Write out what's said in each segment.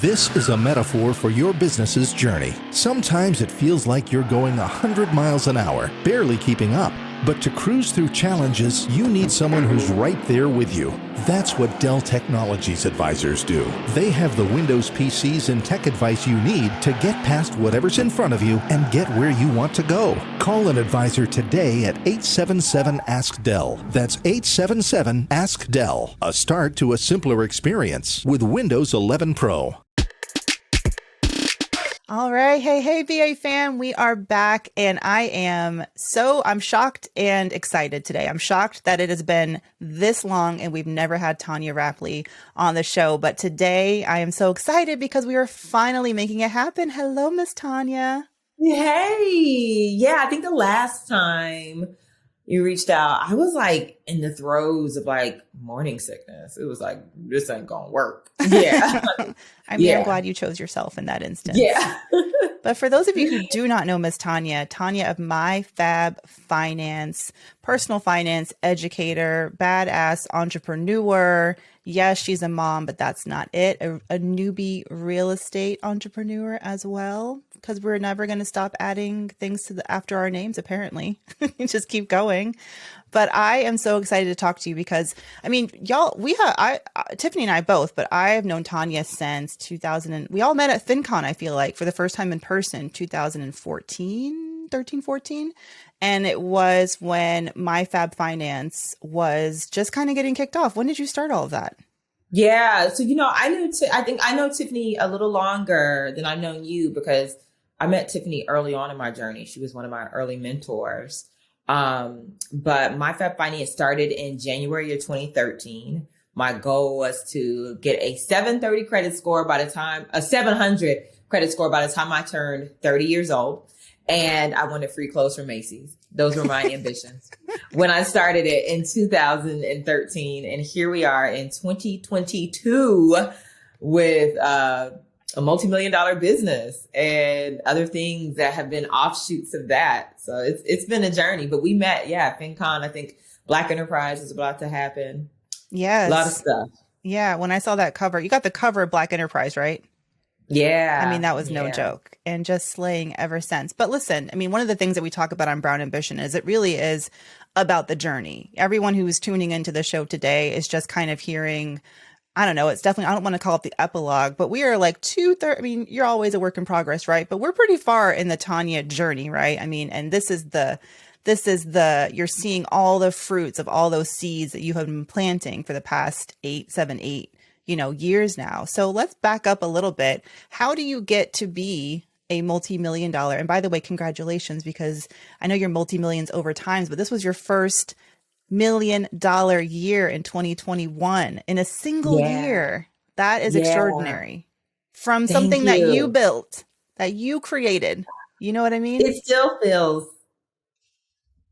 This is a metaphor for your business's journey. Sometimes it feels like you're going 100 miles an hour, barely keeping up. But to cruise through challenges, you need someone who's right there with you. That's what Dell Technologies advisors do. They have the Windows PCs and tech advice you need to get past whatever's in front of you and get where you want to go. Call an advisor today at 877-ASK-DELL. That's 877-ASK-DELL. A start to a simpler experience with Windows 11 Pro. All right. Hey, BA fam, we are back and I'm shocked and excited today. I'm shocked that it has been this long and we've never had Tonya Rapley on the show. But today I am so excited because we are finally making it happen. Hello, Miss Tonya. Hey, yeah, I think the last time you reached out, I was like in the throes of like morning sickness. It was like, this ain't gonna work. Yeah. I'm glad you chose yourself in that instance. Yeah. But for those of you who do not know Miss Tonya of My Fab Finance, personal finance educator, badass entrepreneur. Yes, she's a mom, but that's not it. A newbie real estate entrepreneur as well, because we're never going to stop adding things to after our names, apparently. Just keep going. But I am so excited to talk to you because, I mean, y'all, Tiffany and I both, but I have known Tonya since 2000. We all met at FinCon, I feel like, for the first time in person, 13, 14. And it was when My Fab Finance was just kind of getting kicked off. When did you start all of that? Yeah. So, I think I know Tiffany a little longer than I've known you because I met Tiffany early on in my journey. She was one of my early mentors. But My Fab Finance started in January of 2013. My goal was to get a 700 credit score by the time I turned 30 years old. And I wanted free clothes from Macy's. Those were my ambitions when I started it in 2013. And here we are in 2022 with a multi-million-dollar business and other things that have been offshoots of that. So it's been a journey, but we met, FinCon. I think Black Enterprise is about to happen. Yes. A lot of stuff. Yeah. When I saw that cover, you got the cover of Black Enterprise, right? Yeah. I mean, that was no joke and just slaying ever since. But listen, I mean, one of the things that we talk about on Brown Ambition is it really is about the journey. Everyone who's tuning into the show today is just kind of hearing, I don't know, it's definitely, I don't want to call it the epilogue, but we are like I mean, you're always a work in progress, right? But we're pretty far in the Tonya journey, right? I mean, and this is you're seeing all the fruits of all those seeds that you have been planting for the past 8 years now. So let's back up a little bit. How do you get to be a multi-million dollar? And by the way, congratulations, because I know you're multi-millions over times, but this was your first $1 million year in 2021 in a single year. That is extraordinary. From something that you built, that you created. You know what I mean? It still feels,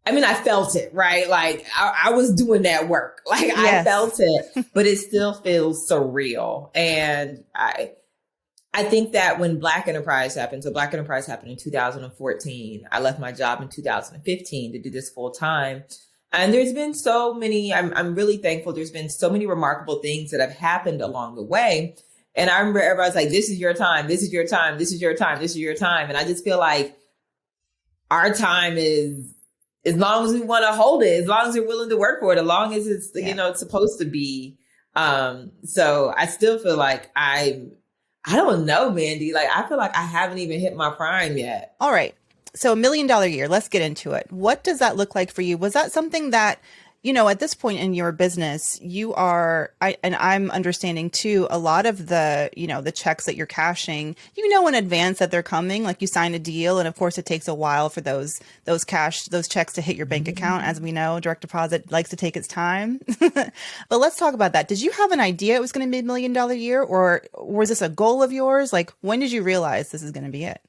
I felt it, right? Like I was doing that work. Like yes. I felt it, but it still feels surreal. And I think that when Black Enterprise happened, so Black Enterprise happened in 2014. I left my job in 2015 to do this full time. And there's been so many, I'm really thankful. There's been so many remarkable things that have happened along the way. And I remember everybody's like, this is your time. This is your time. This is your time. This is your time. And I just feel like our time is, as long as we want to hold it, as long as we're willing to work for it, as long as it's, it's supposed to be. So I still feel like I don't know, Mandi, like, I feel like I haven't even hit my prime yet. All right. So $1 million year, let's get into it. What does that look like for you? Was that something that, at this point in your business, and I'm understanding too, a lot of the, the checks that you're cashing, in advance that they're coming, like you sign a deal. And of course it takes a while for those checks to hit your bank account. As we know, direct deposit likes to take its time. But let's talk about that. Did you have an idea it was going to be $1 million year, or was this a goal of yours? Like, when did you realize this is going to be it?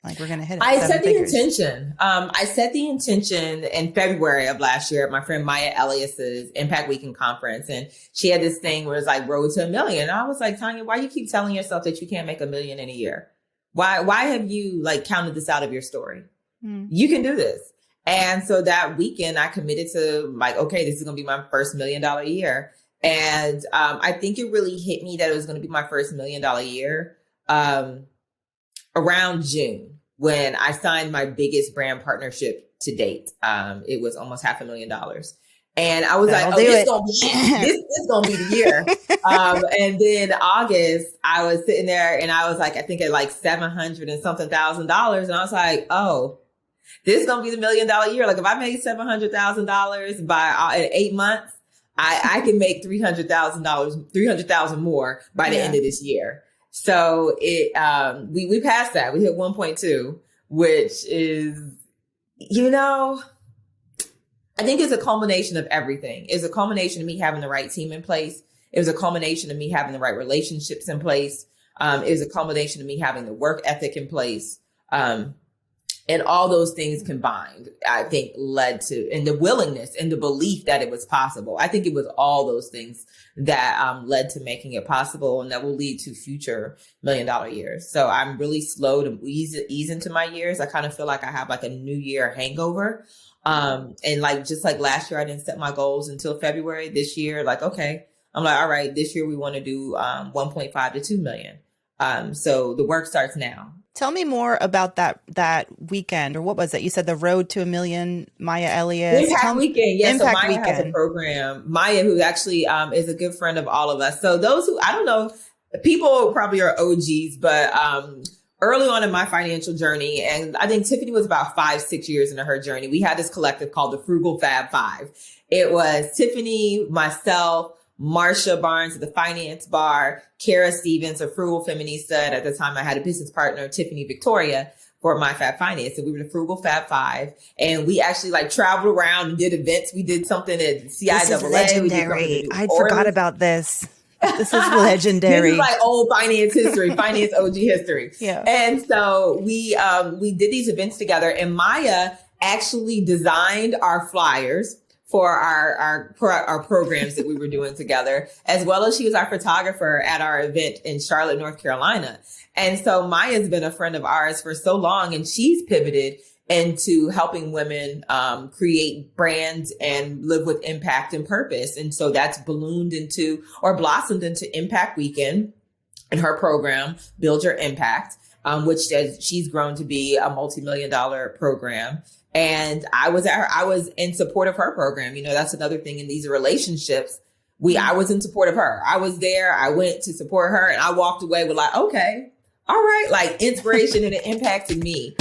Like, we're going to hit it. I set the intention. I set the intention in February of last year at my friend Maya Elias's Impact Weekend conference. And she had this thing where it's like road to $1 million. And I was like, Tonya, why you keep telling yourself that you can't make $1 million in a year? Why have you like counted this out of your story? You can do this. And so that weekend I committed to like, okay, this is going to be my first $1 million year. And I think it really hit me that it was going to be my first $1 million year around June when I signed my biggest brand partnership to date. It was almost $500,000. And I was this is gonna be the year. And then August, I was sitting there and I was like, I think at like $700 and something thousand. And I was like, oh, this is gonna be the $1 million year. Like if I made $700,000 by in 8 months, I can make $300,000 more by the end of this year. So we passed that. We hit 1.2, which is, I think it's a culmination of everything. It's a culmination of me having the right team in place. It was a culmination of me having the right relationships in place. It was a culmination of me having the work ethic in place. And all those things combined, I think led to, and the willingness and the belief that it was possible. I think it was all those things that led to making it possible and that will lead to future $1 million years. So I'm really slow to ease into my years. I kind of feel like I have like a new year hangover. And like, just like last year, I didn't set my goals until February. This year, like, okay, I'm like, all right, this year we want to do 1.5 to 2 million. So the work starts now. Tell me more about that weekend, or what was it? You said the Road to a Million, Maya Elliott. Impact Weekend. Yes, Impact so Maya Weekend has a program. Maya, who actually is a good friend of all of us. So those who, I don't know, people probably are OGs, but early on in my financial journey, and I think Tiffany was about 5-6 years into her journey, we had this collective called the Frugal Fab Five. It was Tiffany, myself, Marsha Barnes at the Finance Bar, Kara Stevens, a Frugal Feminista. At the time, I had a business partner, Tiffany Victoria, for My Fab Finance. And we were the Frugal Fab Five. And we actually like traveled around and did events. We did something at CIAA. This is legendary. I forgot about this. This is legendary. This is like old finance history, finance OG history. Yeah. And so we did these events together, and Maya actually designed our flyers for our programs that we were doing together, as well as she was our photographer at our event in Charlotte, North Carolina. And so Maya's been a friend of ours for so long, and she's pivoted into helping women create brands and live with impact and purpose. And so that's ballooned into or blossomed into Impact Weekend and her program, Build Your Impact, which she's grown to be a multi-million-dollar program. And I was in support of her program. That's another thing in these relationships. I was in support of her. I was there. I went to support her, and I walked away with like, okay, all right, like inspiration, and it impacted me.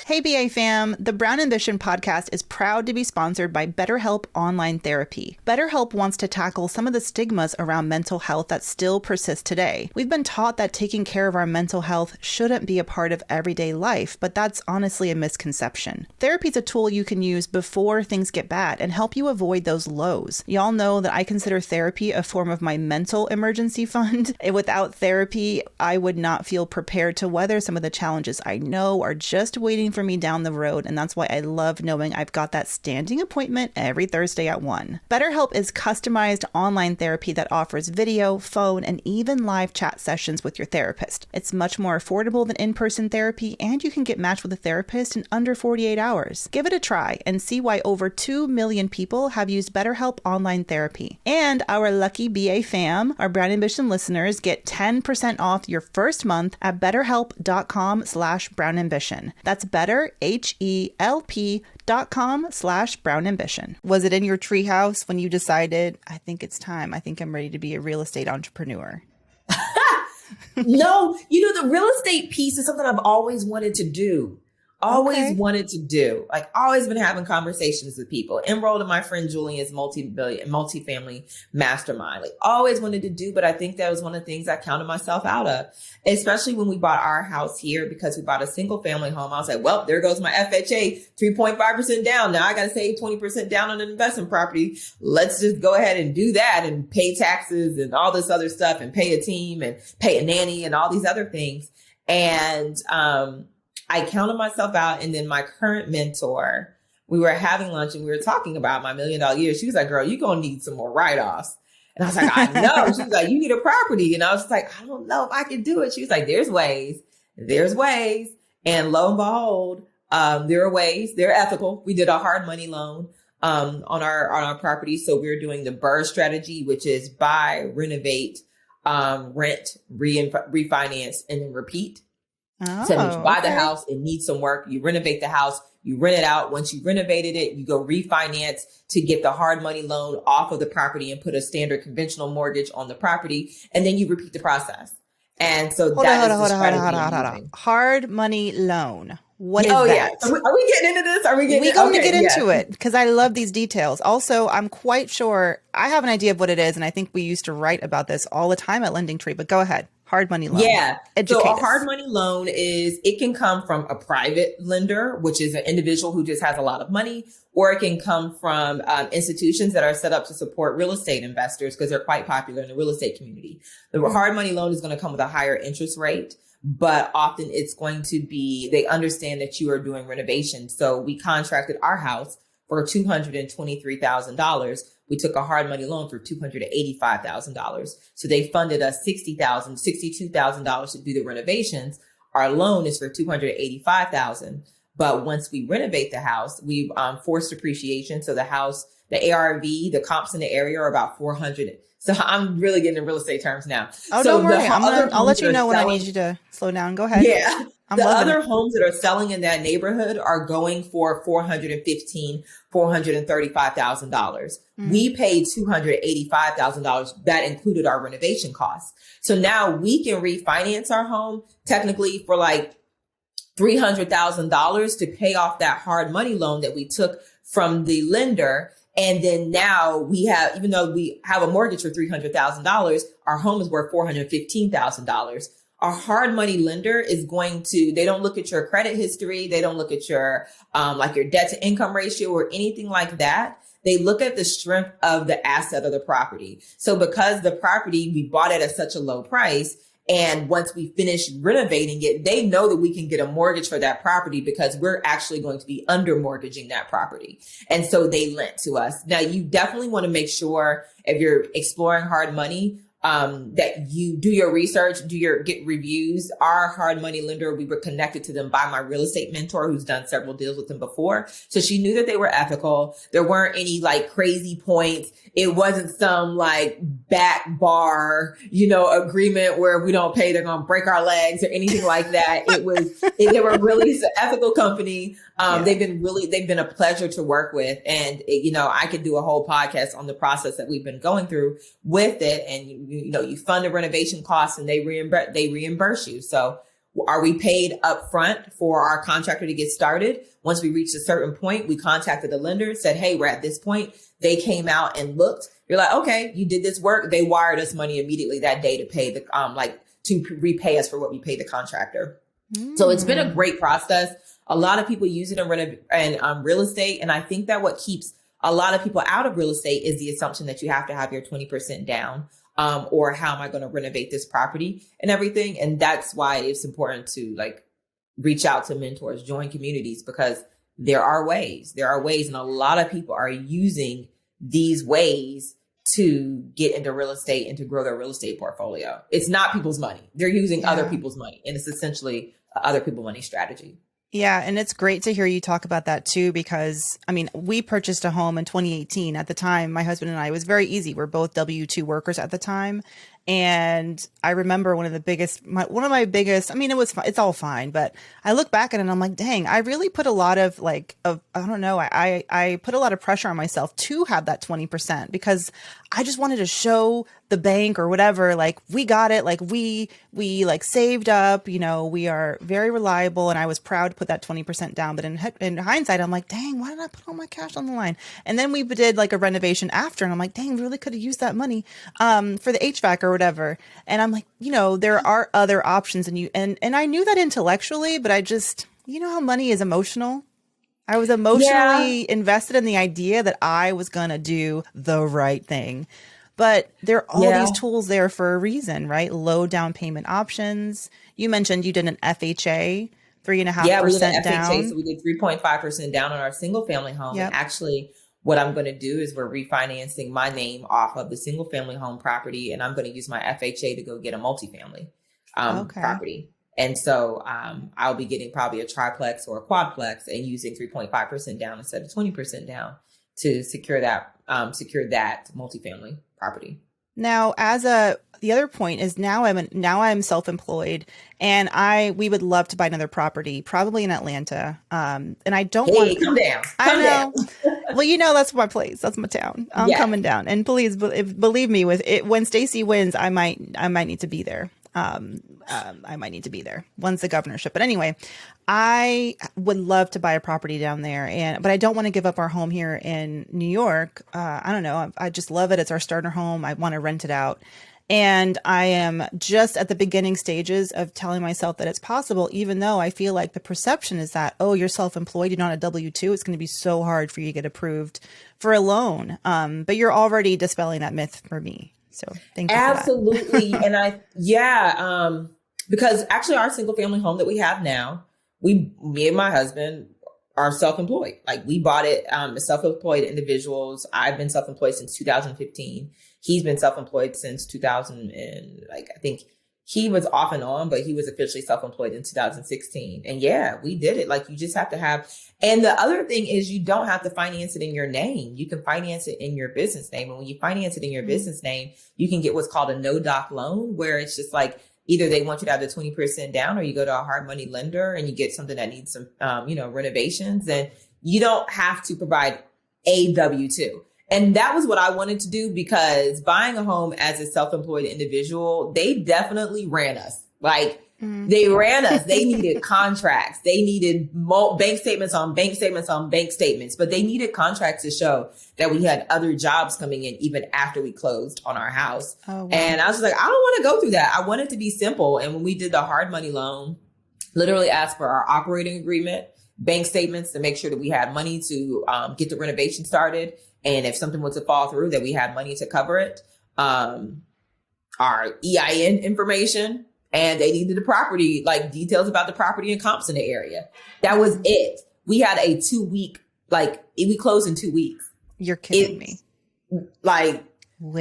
Hey, BA fam, the Brown Ambition podcast is proud to be sponsored by BetterHelp Online Therapy. BetterHelp wants to tackle some of the stigmas around mental health that still persist today. We've been taught that taking care of our mental health shouldn't be a part of everyday life, but that's honestly a misconception. Therapy is a tool you can use before things get bad and help you avoid those lows. Y'all know that I consider therapy a form of my mental emergency fund. Without therapy, I would not feel prepared to weather some of the challenges I know are just waiting for me down the road, and that's why I love knowing I've got that standing appointment every Thursday at 1. BetterHelp is customized online therapy that offers video, phone, and even live chat sessions with your therapist. It's much more affordable than in-person therapy, and you can get matched with a therapist in under 48 hours. Give it a try and see why over 2 million people have used BetterHelp Online Therapy. And our lucky BA fam, our Brown Ambition listeners, get 10% off your first month at betterhelp.com/brownambition. That's BetterHelp.com/brownambition. Was it in your treehouse when you decided, I think it's time, I think I'm ready to be a real estate entrepreneur? No, the real estate piece is something I've always wanted to do. Like always been having conversations with people, enrolled in my friend Julian's multifamily mastermind, like always wanted to do. But I think that was one of the things I counted myself out of, especially when we bought our house here, because we bought a single family home. I was like, well, there goes my FHA, 3.5% down. Now I got to save 20% down on an investment property. Let's just go ahead and do that and pay taxes and all this other stuff and pay a team and pay a nanny and all these other things. And, I counted myself out. And then my current mentor, we were having lunch and we were talking about my $1 million year. She was like, girl, you're going to need some more write-offs. And I was like, I know. She was like, you need a property. And I was just like, I don't know if I can do it. She was like, there's ways. And lo and behold, there are ways. They're ethical. We did a hard money loan on our property. So we're doing the BRRRR strategy, which is buy, renovate, rent, refinance, and then repeat. Oh, So you buy the okay. house, it needs some work, you renovate the house, you rent it out. Once you renovated it, you go refinance to get the hard money loan off of the property and put a standard conventional mortgage on the property. And then you repeat the process. And so that is the strategy I'm using. Hard money loan. What is Oh, that? yeah. Are we getting into this? We're going to get into it because I love these details. Also, I'm quite sure I have an idea of what it is. And I think we used to write about this all the time at Lending Tree, but go ahead. Hard money loan. Yeah. Educate so a us. hard money loan it can come from a private lender, which is an individual who just has a lot of money, or it can come from institutions that are set up to support real estate investors because they're quite popular in the real estate community. The hard money loan is going to come with a higher interest rate, but often it's going to be, they understand that you are doing renovations. So we contracted our house for $223,000. We took a hard money loan for $285,000. So they funded us $62,000 to do the renovations. Our loan is for $285,000. But once we renovate the house, we've forced appreciation. So the house, the ARV, the comps in the area are about 400. So I'm really getting in real estate terms now. Oh, so don't worry. I'll let you know when I need you to slow down. Go ahead. Yeah. The other it. homes that are selling in that neighborhood are going for $435,000. Mm-hmm. We paid $285,000. That included our renovation costs. So now we can refinance our home technically for like $300,000 to pay off that hard money loan that we took from the lender. And then now we have, even though we have a mortgage for $300,000, our home is worth $415,000. Our hard money lender is they don't look at your credit history. They don't look at your, like your debt to income ratio or anything like that. They look at the strength of the asset of the property. So because the property, we bought it at such a low price, and once we finish renovating it, they know that we can get a mortgage for that property because we're actually going to be under mortgaging that property. And so they lent to us. Now, you definitely want to make sure if you're exploring hard money, that you do your research, get reviews. Our hard money lender, we were connected to them by my real estate mentor who's done several deals with them before. So she knew that they were ethical. There weren't any like crazy points. It wasn't some like back bar, agreement where we don't pay, they're going to break our legs or anything like that. They were really an ethical company. They've been a pleasure to work with. And, I could do a whole podcast on the process that we've been going through with it. And, you fund the renovation costs and they reimburse you. So are we paid up front for our contractor to get started? Once we reached a certain point, we contacted the lender, said, hey, we're at this point. They came out and looked. You're like, okay, you did this work. They wired us money immediately that day to pay to repay us for what we paid the contractor. So it's been a great process. A lot of people use it in real estate. And I think that what keeps a lot of people out of real estate is the assumption that you have to have your 20% down. Or how am I going to renovate this property and everything? And that's why it's important to reach out to mentors, join communities, because there are ways, and a lot of people are using these ways to get into real estate and to grow their real estate portfolio. It's not people's money. They're using other people's money, and it's essentially other people's money strategy. Yeah. And it's great to hear you talk about that too, because we purchased a home in 2018. At the time, my husband and I, it was very easy. We're both W-2 workers at the time. And I remember one of my biggest, it's all fine, but I look back at it and I'm like, dang, I really put a lot of I put a lot of pressure on myself to have that 20% because I just wanted to show the bank or whatever, we got it. We saved up, we are very reliable. And I was proud to put that 20% down. But in hindsight, I'm like, dang, why did I put all my cash on the line? And then we did a renovation after. And I'm like, dang, we really could have used that money for the HVAC or whatever. And I'm like, there are other options. And I knew that intellectually, but I just, how money is emotional. I was emotionally invested in the idea that I was going to do the right thing. But there are all these tools there for a reason, right? Low down payment options. You mentioned you did an FHA, 3.5% Yeah, we did an down. FHA, so we did 3.5% down on our single family home. Yep. And actually, what I'm going to do is we're refinancing my name off of the single family home property, and I'm going to use my FHA to go get a multifamily property. And so I'll be getting probably a triplex or a quadplex and using 3.5% down instead of 20% down to secure that multifamily property. Now, the other point is now I'm self-employed, and we would love to buy another property, probably in Atlanta. And I don't want. Come down. I Come know. down. Well, that's my place. That's my town. I'm coming down. And please believe me, with it, when Stacey wins, I might need to be there. I might need to be there once the governorship. But anyway, I would love to buy a property down there, but I don't want to give up our home here in New York. I don't know. I just love it. It's our starter home. I want to rent it out. And I am just at the beginning stages of telling myself that it's possible, even though I feel like the perception is that, oh, you're self-employed, you're not a W-2. It's going to be so hard for you to get approved for a loan. But you're already dispelling that myth for me. So thank you. Absolutely. And because actually our single family home that we have now, me and my husband are self-employed. Like we bought it as self-employed individuals. I've been self-employed since 2015. He's been self-employed since 2000 and I think he was off and on, but he was officially self-employed in 2016. And yeah, we did it. Like you just have to have, and the other thing is you don't have to finance it in your name. You can finance it in your business name. And when you finance it in your business name, you can get what's called a no-doc loan, where it's just like, either they want you to have the 20% down, or you go to a hard money lender and you get something that needs some, renovations, and you don't have to provide a W-2. And that was what I wanted to do, because buying a home as a self-employed individual, they definitely ran us. Like they ran us. They needed contracts. They needed bank statements on bank statements on bank statements, but they needed contracts to show that we had other jobs coming in even after we closed on our house. Oh, wow. And I was like, I don't want to go through that. I want it to be simple. And when we did the hard money loan, literally asked for our operating agreement, bank statements to make sure that we had money to get the renovation started. And if something was to fall through, that we had money to cover it. Our EIN information, and they needed the property, like details about the property and comps in the area. That was it. We had a 2-week, we closed in 2 weeks. You're kidding me.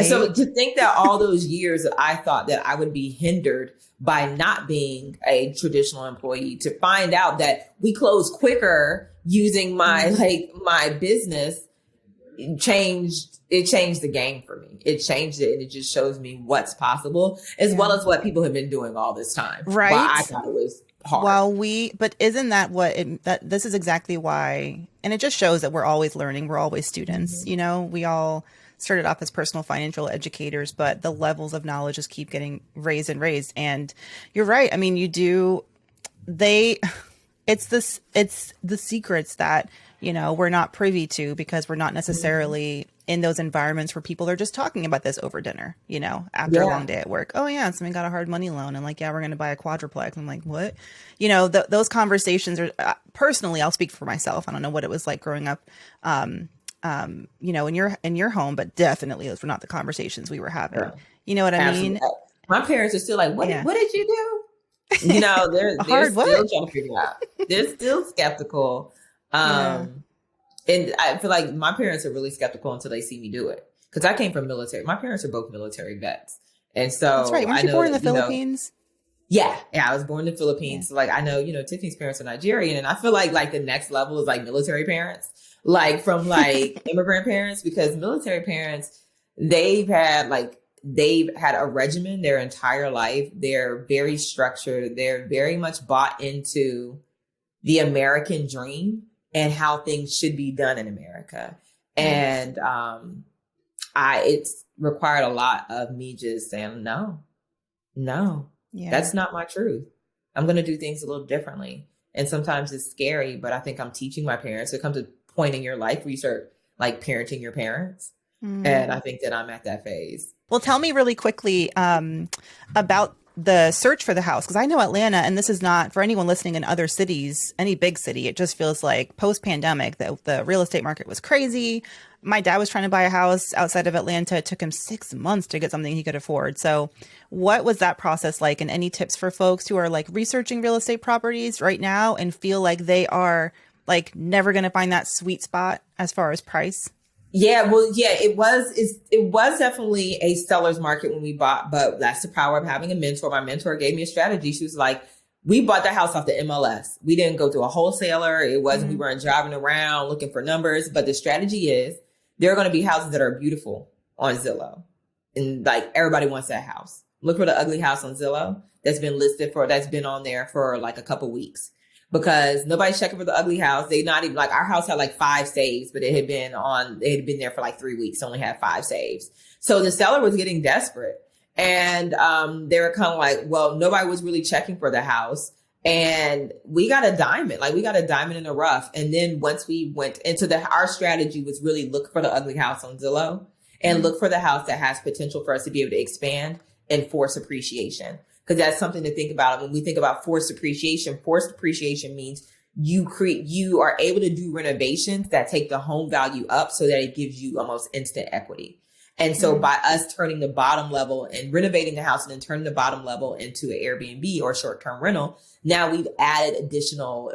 So to think that all those years that I thought that I would be hindered by not being a traditional employee, to find out that we closed quicker using my business, it changed the game for me. It changed it, and it just shows me what's possible, as well as what people have been doing all this time. Right. Why I thought it was hard. But isn't that this is exactly why, and it just shows that we're always learning. We're always students. Mm-hmm. We all started off as personal financial educators, but the levels of knowledge just keep getting raised and raised. And you're right. I mean, it's the secrets that, we're not privy to, because we're not necessarily in those environments where people are just talking about this over dinner, after a long day at work. Oh yeah, someone got a hard money loan, and we're going to buy a quadruplex. I'm like, what? Those conversations are, personally, I'll speak for myself. I don't know what it was like growing up, in your home, but definitely those were not the conversations we were having. Yeah. You know what I mean? My parents are still like, what did you do? They're still trying to figure out. They're still skeptical. And I feel like my parents are really skeptical until they see me do it. Because I came from military. My parents are both military vets. And so that's right. Weren't you born in the Philippines? Yeah, I was born in the Philippines. So I know, Tiffany's parents are Nigerian. And I feel like the next level is military parents. From immigrant parents, because military parents, they've had a regimen their entire life. They're very structured. They're very much bought into the American dream and how things should be done in America. And it's required a lot of me just saying, no, that's not my truth. I'm going to do things a little differently. And sometimes it's scary, but I think I'm teaching my parents. There comes a point in your life where you start parenting your parents. And I think that I'm at that phase. Well, tell me really quickly about the search for the house, because I know Atlanta, and this is not for anyone listening in other cities, any big city. It just feels like post-pandemic that the real estate market was crazy. My dad was trying to buy a house outside of Atlanta. It took him 6 months to get something he could afford. So what was that process like? And any tips for folks who are researching real estate properties right now and feel like they are never going to find that sweet spot as far as price? Yeah, well, yeah, it was definitely a seller's market when we bought, but that's the power of having a mentor. My mentor gave me a strategy. She was like, we bought the house off the MLS. We didn't go to a wholesaler. It wasn't, we weren't driving around looking for numbers, but the strategy is there are going to be houses that are beautiful on Zillow. And like everybody wants that house. Look for the ugly house on Zillow that's been on there for like a couple weeks, because nobody's checking for the ugly house. They not even like, our house had like 5 saves, but it had been there for like 3 weeks, only had 5 saves. So the seller was getting desperate, and they were kind of like, well, nobody was really checking for the house. And we got a diamond in the rough. And then once we went into our strategy was really look for the ugly house on Zillow and look for the house that has potential for us to be able to expand and force appreciation. Because that's something to think about. When we think about forced appreciation means you are able to do renovations that take the home value up so that it gives you almost instant equity. And so by us turning the bottom level and renovating the house and then turning the bottom level into an Airbnb or short-term rental, now we've added additional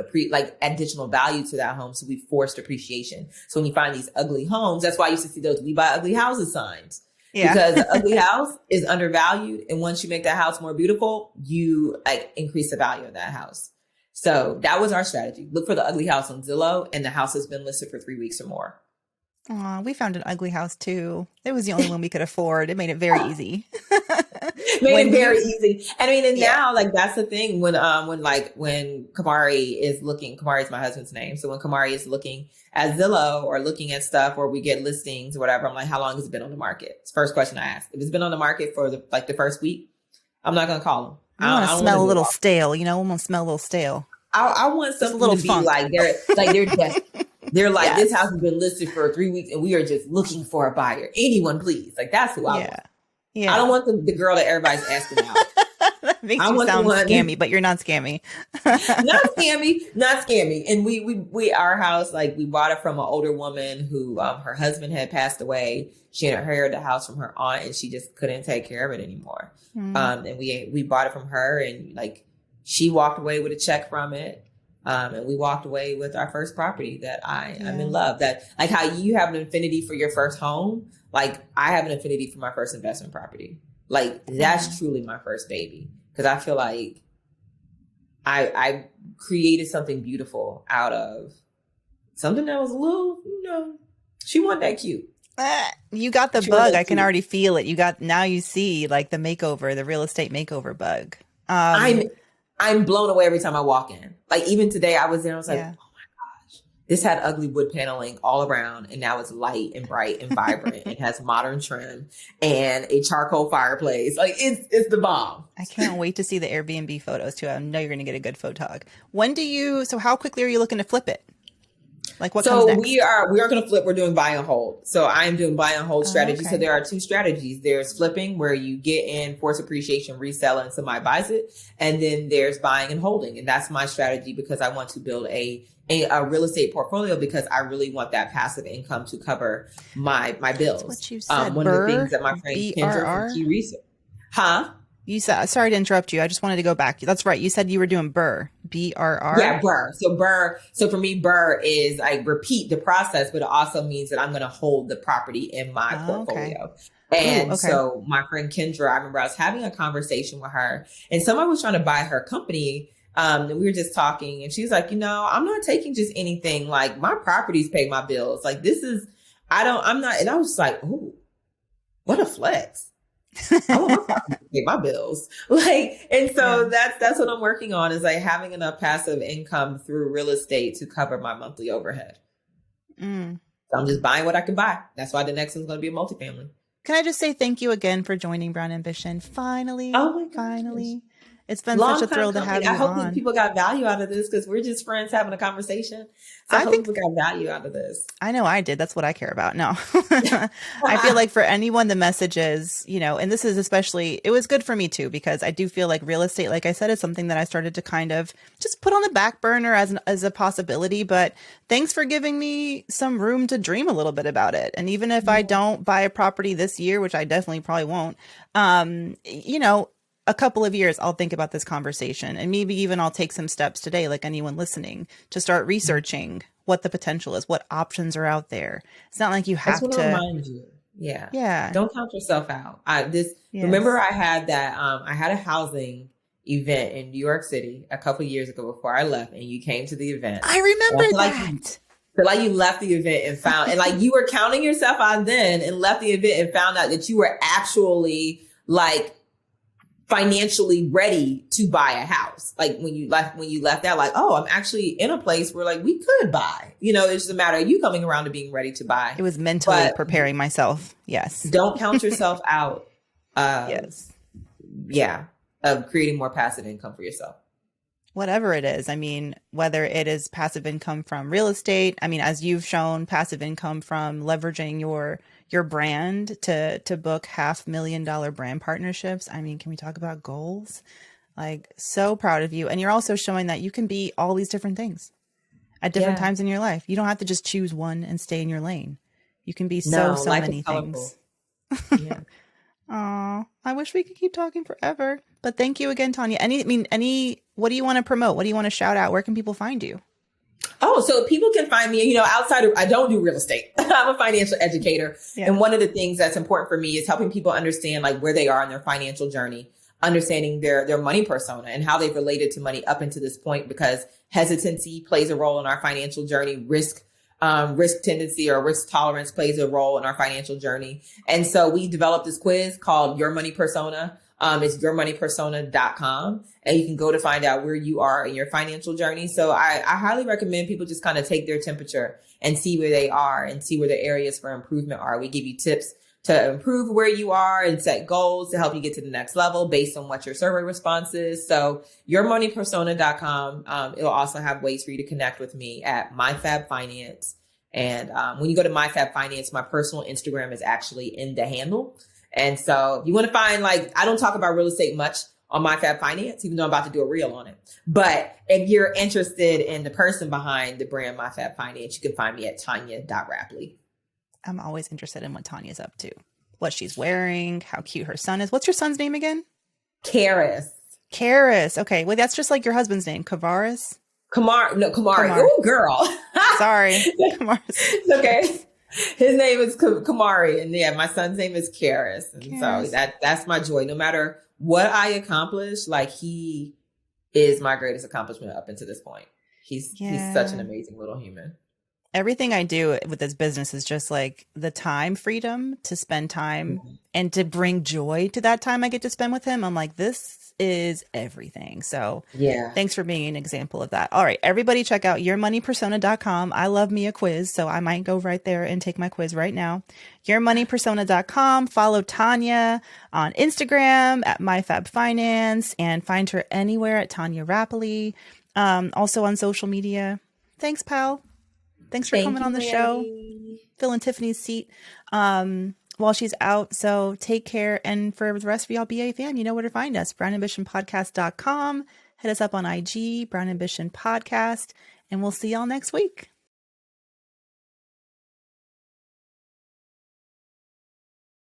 value to that home. So we forced appreciation. So when you find these ugly homes, that's why you used to see those "we buy ugly houses" signs. Yeah. Because the ugly house is undervalued. And once you make that house more beautiful, you like increase the value of that house. So that was our strategy. Look for the ugly house on Zillow, and the house has been listed for 3 weeks or more. Aw, we found an ugly house too. It was the only one we could afford. It made it very easy. Easy. I mean, and now like that's the thing when Kamari is looking, Kamari is my husband's name. So when Kamari is looking at Zillow or looking at stuff or we get listings or whatever, I'm like, how long has it been on the market? It's the first question I ask. If it's been on the market for the first week, I'm not going to call them. I want to smell a little stale. You know, I'm going to smell a little stale. I want something to be funk. They're desperate. They're like, yes. This house has been listed for 3 weeks and we are just looking for a buyer. Anyone, please. Like, that's who I want. Yeah. I don't want the girl that everybody's asking out. That makes you sound scammy, but you're not scammy. Not scammy. And we our house, like, we bought it from an older woman who her husband had passed away. She had inherited the house from her aunt and she just couldn't take care of it anymore. And we bought it from her, and like she walked away with a check from it. And we walked away with our first property that I'm in love. That like how you have an affinity for your first home, like I have an affinity for my first investment property. Like that's truly my first baby, because I feel like I created something beautiful out of something that was a little, she wasn't that cute. You got the bug. I can already feel it. Now you see like the real estate makeover bug. I'm blown away every time I walk in. Like even today I was there, I was like, oh my gosh, this had ugly wood paneling all around. And now it's light and bright and vibrant. It has modern trim and a charcoal fireplace. Like it's the bomb. I can't wait to see the Airbnb photos too. I know you're going to get a good photog. So how quickly are you looking to flip it? Like what comes next? we are going to flip. We're doing buy and hold. So I am doing buy and hold strategy. Okay. So there are 2 strategies. There's flipping, where you get in, force appreciation, resell, and somebody buys it. And then there's buying and holding. And that's my strategy, because I want to build a real estate portfolio, because I really want that passive income to cover my bills. That's what you said. One of the things that my friend Kendra from Key Research. Huh? You said, sorry to interrupt you. I just wanted to go back. That's right. You said you were doing BRRRR. BRR. Yeah, BRRRR. So for me, BRRRR is I repeat the process, but it also means that I'm going to hold the property in my portfolio. Okay. And so my friend Kendra, I remember I was having a conversation with her, and somebody was trying to buy her company. And we were just talking, and she's like, I'm not taking just anything. Like my properties pay my bills. Like I'm not. And I was just like, ooh, what a flex. I want my property to pay my bills. That's what I'm working on, is like having enough passive income through real estate to cover my monthly overhead. So I'm just buying what I can buy. That's why the next one's going to be a multifamily. Can I just say thank you again for joining Brown Ambition? Finally. Oh my gosh. Finally. It's been such a thrill to have you on. I hope that people got value out of this, because we're just friends having a conversation. So I hope people got value out of this. I know I did. That's what I care about. No, I feel like for anyone, the message is, and this is especially, it was good for me too, because I do feel like real estate, like I said, is something that I started to kind of just put on the back burner as a possibility. But thanks for giving me some room to dream a little bit about it. And even if I don't buy a property this year, which I definitely probably won't, a couple of years, I'll think about this conversation, and maybe even I'll take some steps today, like anyone listening, to start researching what the potential is, what options are out there. It's not like you have to remind you. Yeah. Yeah. Don't count yourself out. Remember I had that, I had a housing event in New York City a couple of years ago before I left, and you came to the event. I remember that. Feel like you left the event and found, and like you were counting yourself out then and left the event and found out that you were actually like financially ready to buy a house. Like when you left that, like, oh, I'm actually in a place where like we could buy, it's just a matter of you coming around to being ready to buy. It was mentally preparing myself. Yes. Don't count yourself out. Yes. Yeah. Of creating more passive income for yourself. Whatever it is. I mean, whether it is passive income from real estate, I mean, as you've shown, passive income from leveraging your brand to book $500,000 brand partnerships. I mean, can we talk about goals? Like, so proud of you. And you're also showing that you can be all these different things at different times in your life. You don't have to just choose one and stay in your lane. You can be so many things. Yeah. Aw, I wish we could keep talking forever. But thank you again, Tonya. What do you want to promote? What do you want to shout out? Where can people find you? Oh, so people can find me, outside of, I don't do real estate. I'm a financial educator. Yeah. And one of the things that's important for me is helping people understand like where they are in their financial journey, understanding their money persona and how they've related to money up until this point, because hesitancy plays a role in our financial journey. Risk tendency or risk tolerance plays a role in our financial journey. And so we developed this quiz called Your Money Persona. It's yourmoneypersona.com, and you can go to find out where you are in your financial journey. So I highly recommend people just kind of take their temperature and see where they are and see where the areas for improvement are. We give you tips to improve where you are and set goals to help you get to the next level based on what your survey response is. So yourmoneypersona.com. It'll also have ways for you to connect with me at MyFabFinance. And when you go to MyFabFinance, my personal Instagram is actually in the handle. And so if you want to find, like, I don't talk about real estate much on MyFabFinance, even though I'm about to do a reel on it. But if you're interested in the person behind the brand MyFabFinance, you can find me at Tonya.Rapley. I'm always interested in what Tonya's up to, what she's wearing, how cute her son is. What's your son's name again? Karis. Okay. Well, that's just like your husband's name. Kamari. Oh, girl. Sorry. Kamari. It's okay. His name is Kamari, and yeah, my son's name is Karis. And so that's my joy. No matter what I accomplish, like, he is my greatest accomplishment up until this point. He's such an amazing little human. Everything I do with this business is just like the time freedom to spend time and to bring joy to that time I get to spend with him. I'm like, this is everything. So thanks for being an example of that. All right, everybody check out yourmoneypersona.com. I love me a quiz, so I might go right there and take my quiz right now. Yourmoneypersona.com. Follow Tonya on Instagram at MyFabFinance and find her anywhere at Tonya Rapley. Also on social media. Thanks, pal. Thanks for coming on the show. Filling Tiffany's seat while she's out. So take care. And for the rest of y'all BA fam, you know where to find us. brownambitionpodcast.com. Hit us up on IG, Brown Ambition Podcast. And we'll see y'all next week.